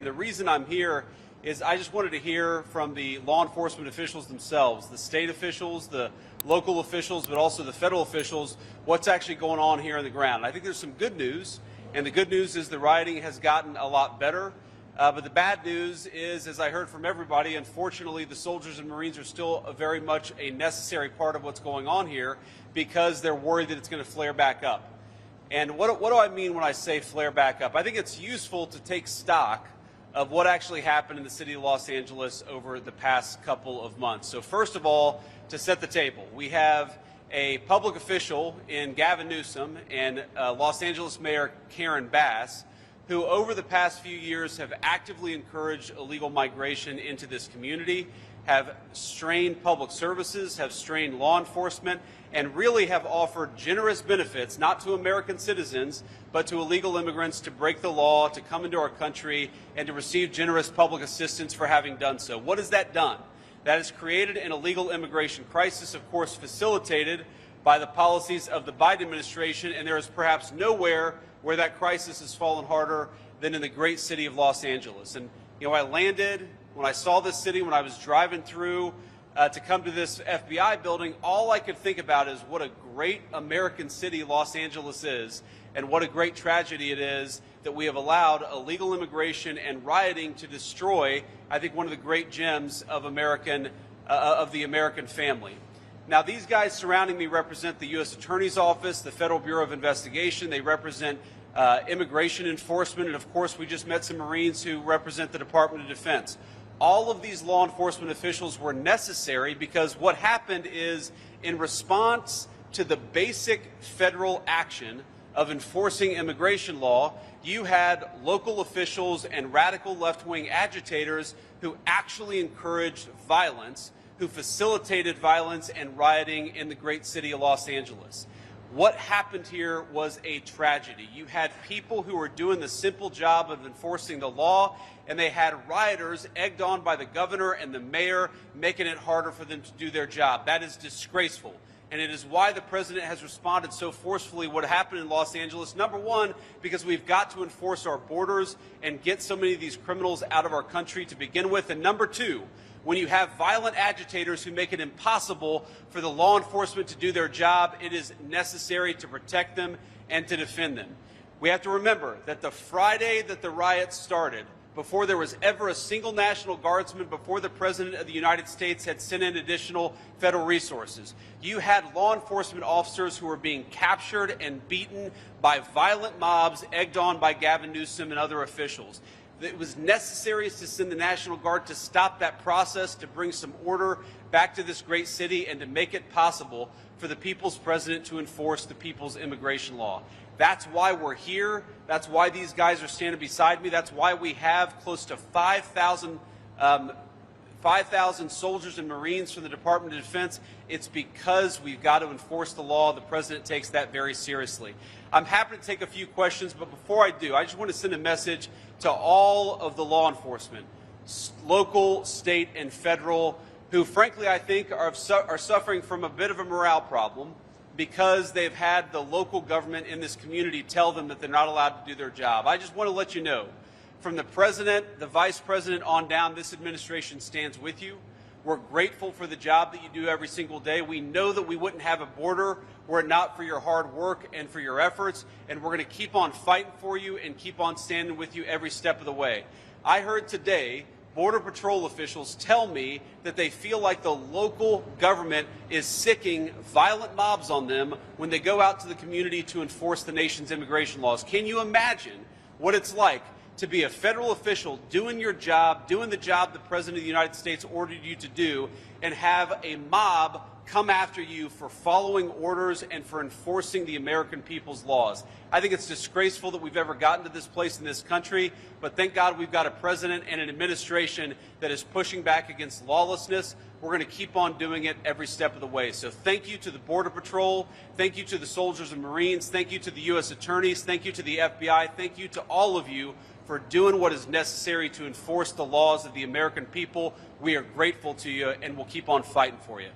the reason I'm here is I just wanted to hear from the law enforcement officials themselves, the state officials, the local officials, but also the federal officials, what's actually going on here on the ground. I think there's some good news, and the good news is the rioting has gotten a lot better. But the bad news is, as I heard from everybody, unfortunately, the soldiers and Marines are still very much a necessary part of what's going on here because they're worried that it's going to flare back up. And what do I mean when I say flare back up? I think it's useful to take stock of what actually happened in the city of Los Angeles over the past couple of months. So first of all, to set the table, we have a public official in Gavin Newsom and Los Angeles Mayor Karen Bass, who over the past few years have actively encouraged illegal migration into this community, have strained public services, have strained law enforcement, and really have offered generous benefits, not to American citizens, but to illegal immigrants to break the law, to come into our country, and to receive generous public assistance for having done so. What has that done? That has created an illegal immigration crisis, of course, facilitated by the policies of the Biden administration, and there is perhaps nowhere where that crisis has fallen harder than in the great city of Los Angeles. And, I landed, when I saw this city, when I was driving through to come to this FBI building, all I could think about is what a great American city Los Angeles is, and what a great tragedy it is that we have allowed illegal immigration and rioting to destroy, I think, one of the great gems of the American family. Now, these guys surrounding me represent the U.S. Attorney's Office, the Federal Bureau of Investigation. They represent immigration enforcement, and of course, we just met some Marines who represent the Department of Defense. All of these law enforcement officials were necessary because what happened is, in response to the basic federal action of enforcing immigration law, you had local officials and radical left-wing agitators who actually encouraged violence, who facilitated violence and rioting in the great city of Los Angeles. What happened here was a tragedy. You had people who were doing the simple job of enforcing the law, and they had rioters egged on by the governor and the mayor, making it harder for them to do their job. That is disgraceful. And it is why the president has responded so forcefully what happened in Los Angeles. Number one, because we've got to enforce our borders and get so many of these criminals out of our country to begin with. And number two, when you have violent agitators who make it impossible for the law enforcement to do their job, it is necessary to protect them and to defend them. We have to remember that the Friday that the riots started, before there was ever a single National Guardsman, before the President of the United States had sent in additional federal resources, you had law enforcement officers who were being captured and beaten by violent mobs egged on by Gavin Newsom and other officials. It was necessary to send the National Guard to stop that process, to bring some order back to this great city, and to make it possible for the people's president to enforce the people's immigration law. That's why we're here. That's why these guys are standing beside me. That's why we have close to 5,000 soldiers and Marines from the Department of Defense. It's because we've got to enforce the law. The president takes that very seriously. I'm happy to take a few questions, but before I do, I just want to send a message to all of the law enforcement, local, state, and federal, who frankly I think are suffering from a bit of a morale problem because they've had the local government in this community tell them that they're not allowed to do their job. I just want to let you know, from the president, the vice president on down, this administration stands with you. We're grateful for the job that you do every single day. We know that we wouldn't have a border were it not for your hard work and for your efforts, and we're going to keep on fighting for you and keep on standing with you every step of the way. I heard today Border Patrol officials tell me that they feel like the local government is sicking violent mobs on them when they go out to the community to enforce the nation's immigration laws. Can you imagine what it's like to be a federal official doing your job, doing the job the President of the United States ordered you to do, and have a mob come after you for following orders and for enforcing the American people's laws? I think it's disgraceful that we've ever gotten to this place in this country, but thank God we've got a president and an administration that is pushing back against lawlessness. We're going to keep on doing it every step of the way. So thank you to the Border Patrol. Thank you to the soldiers and Marines. Thank you to the U.S. attorneys. Thank you to the FBI. Thank you to all of you for doing what is necessary to enforce the laws of the American people. We are grateful to you, and we'll keep on fighting for you.